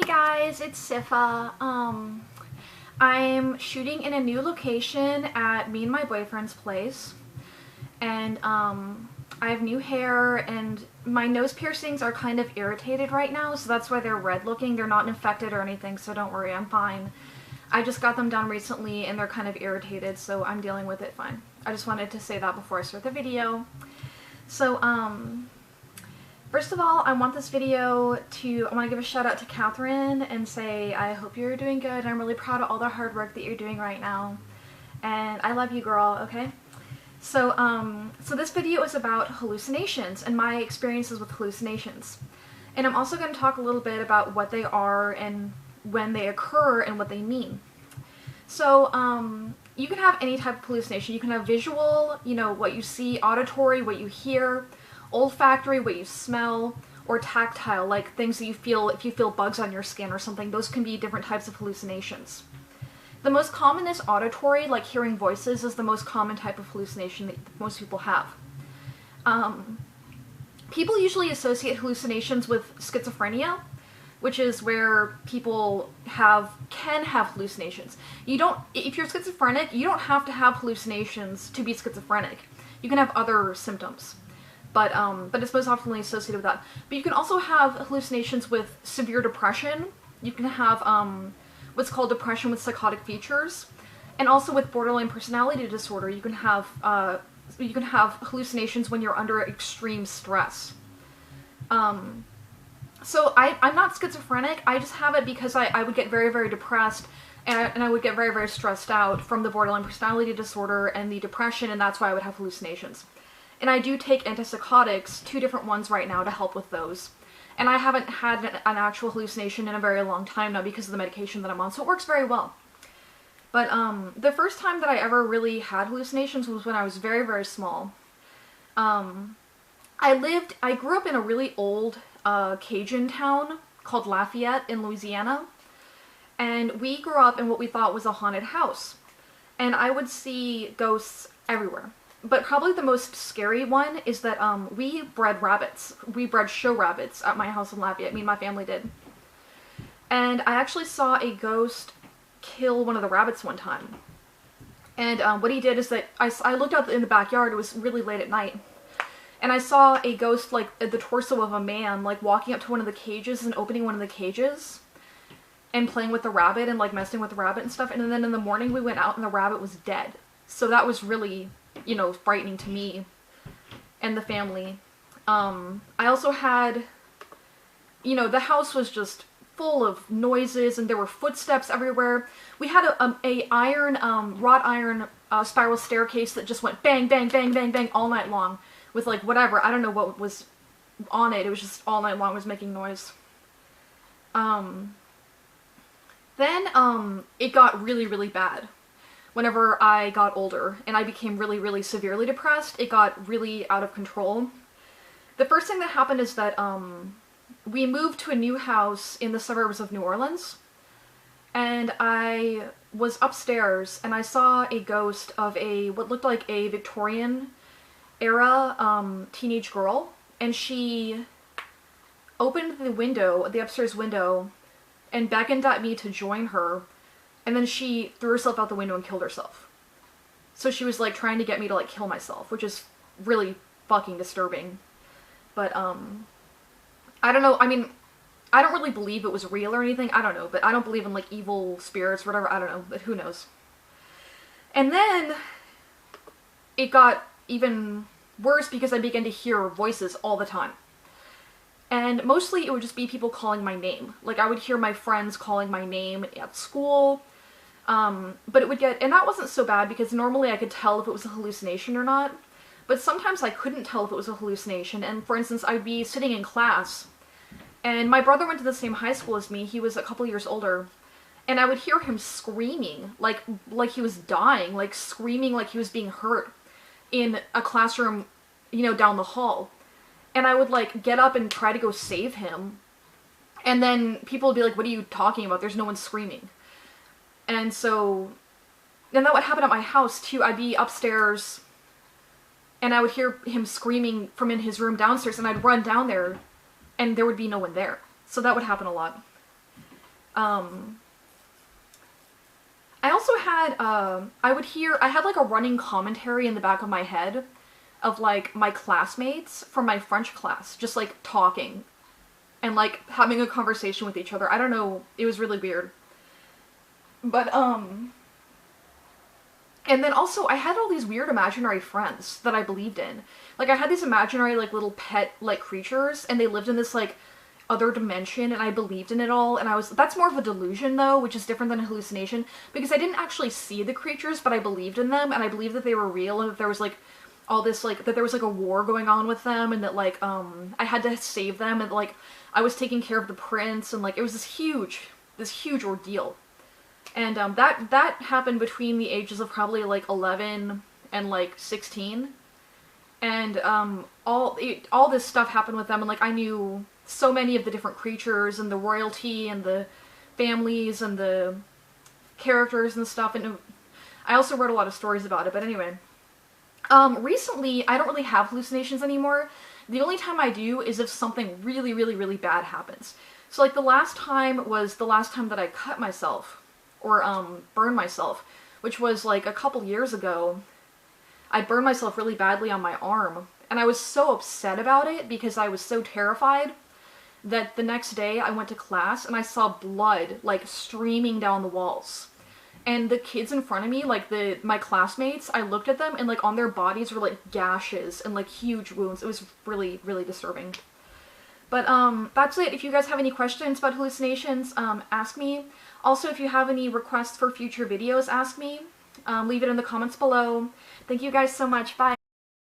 guys, it's Siffa. I'm shooting in a new location at me and my boyfriend's place, and I have new hair, and my nose piercings are kind of irritated right now, so that's why they're red looking. They're not infected or anything, so don't worry, I'm fine. I just got them done recently and they're kind of irritated, so I'm dealing with it fine. I just wanted to say that before I start the video. So, first of all, I want this video I want to give a shout out to Catherine and say I hope you're doing good. I'm really proud of all the hard work that you're doing right now. And I love you, girl, okay? So, so this video is about hallucinations and my experiences with hallucinations. And I'm also going to talk a little bit about what they are and when they occur and what they mean. So, you can have any type of hallucination. You can have visual, you know, what you see, auditory, what you hear, olfactory, what you smell, or tactile, like things that you feel if you feel bugs on your skin or something. Those can be different types of hallucinations. The most common is auditory, like hearing voices is the most common type of hallucination that most people have. People usually associate hallucinations with schizophrenia, which is where people can have hallucinations. If you're schizophrenic, you don't have to have hallucinations to be schizophrenic. You can have other symptoms. But it's most often associated with that. But you can also have hallucinations with severe depression. You can have what's called depression with psychotic features, and also with borderline personality disorder. You can have hallucinations when you're under extreme stress. So I'm not schizophrenic. I just have it because I would get very, very depressed, and I would get very, very stressed out from the borderline personality disorder and the depression, and that's why I would have hallucinations. And I do take antipsychotics, 2 different ones right now, to help with those. And I haven't had an actual hallucination in a very long time now because of the medication that I'm on, so it works very well. But the first time that I ever really had hallucinations was when I was very, very small. I grew up in a really old Cajun town called Lafayette in Louisiana. And we grew up in what we thought was a haunted house. And I would see ghosts everywhere. But probably the most scary one is that we bred rabbits. We bred show rabbits at my house in Lafayette. Me and my family did. And I actually saw a ghost kill one of the rabbits one time. And what he did is that I looked out in the backyard. It was really late at night. And I saw a ghost, like, at the torso of a man, like, walking up to one of the cages and opening one of the cages and playing with the rabbit and, like, messing with the rabbit and stuff. And then in the morning we went out and the rabbit was dead. So that was really, you know, frightening to me and the family. I also had, you know, the house was just full of noises and there were footsteps everywhere. We had a wrought iron spiral staircase that just went bang, bang, bang, bang, bang all night long with, like, whatever. I don't know what was on it. It was just all night long was making noise. Then it got really, really bad. Whenever I got older and I became really, really severely depressed, it got really out of control. The first thing that happened is that we moved to a new house in the suburbs of New Orleans, and I was upstairs and I saw a ghost of what looked like a Victorian era teenage girl, and she opened the upstairs window and beckoned at me to join her. And then she threw herself out the window and killed herself. So she was, like, trying to get me to, like, kill myself, which is really fucking disturbing. But, I don't know, I mean, I don't really believe it was real or anything, I don't know, but I don't believe in, like, evil spirits or whatever, I don't know, but who knows. And then it got even worse because I began to hear voices all the time. And mostly it would just be people calling my name. Like, I would hear my friends calling my name at school. But it would and that wasn't so bad because normally I could tell if it was a hallucination or not. But sometimes I couldn't tell if it was a hallucination. And for instance, I'd be sitting in class, and my brother went to the same high school as me. He was a couple years older. And I would hear him screaming, like he was dying, like screaming like he was being hurt in a classroom, you know, down the hall. And I would, like, get up and try to go save him. And then people would be like, what are you talking about? There's no one screaming. And so, then that would happen at my house, too. I'd be upstairs, and I would hear him screaming from in his room downstairs, and I'd run down there, and there would be no one there. So that would happen a lot. I also had, I had like a running commentary in the back of my head of like my classmates from my French class, just like talking and like having a conversation with each other. I don't know, it was really weird. But, and then also I had all these weird imaginary friends that I believed in. Like I had these imaginary like little pet like creatures, and they lived in this like other dimension, and I believed in it all, and that's more of a delusion though, which is different than a hallucination, because I didn't actually see the creatures, but I believed in them, and I believed that they were real, and that there was like all this like, that there was like a war going on with them, and that like, I had to save them, and like, I was taking care of the prince, and like, it was this huge ordeal. And that happened between the ages of probably like 11 and like 16. And all this stuff happened with them, and like I knew so many of the different creatures and the royalty and the families and the characters and stuff, and I also wrote a lot of stories about it. But anyway, recently I don't really have hallucinations anymore. The only time I do is if something really, really, really bad happens. So like the last time was the last time that I cut myself, or burned myself, which was like a couple years ago. I burned myself really badly on my arm, and I was so upset about it because I was so terrified that the next day I went to class and I saw blood like streaming down the walls. And the kids in front of me, like my classmates, I looked at them and like on their bodies were like gashes and like huge wounds. It was really, really disturbing. But that's it. If you guys have any questions about hallucinations, ask me. Also, if you have any requests for future videos, ask me. Leave it in the comments below. Thank you guys so much. Bye!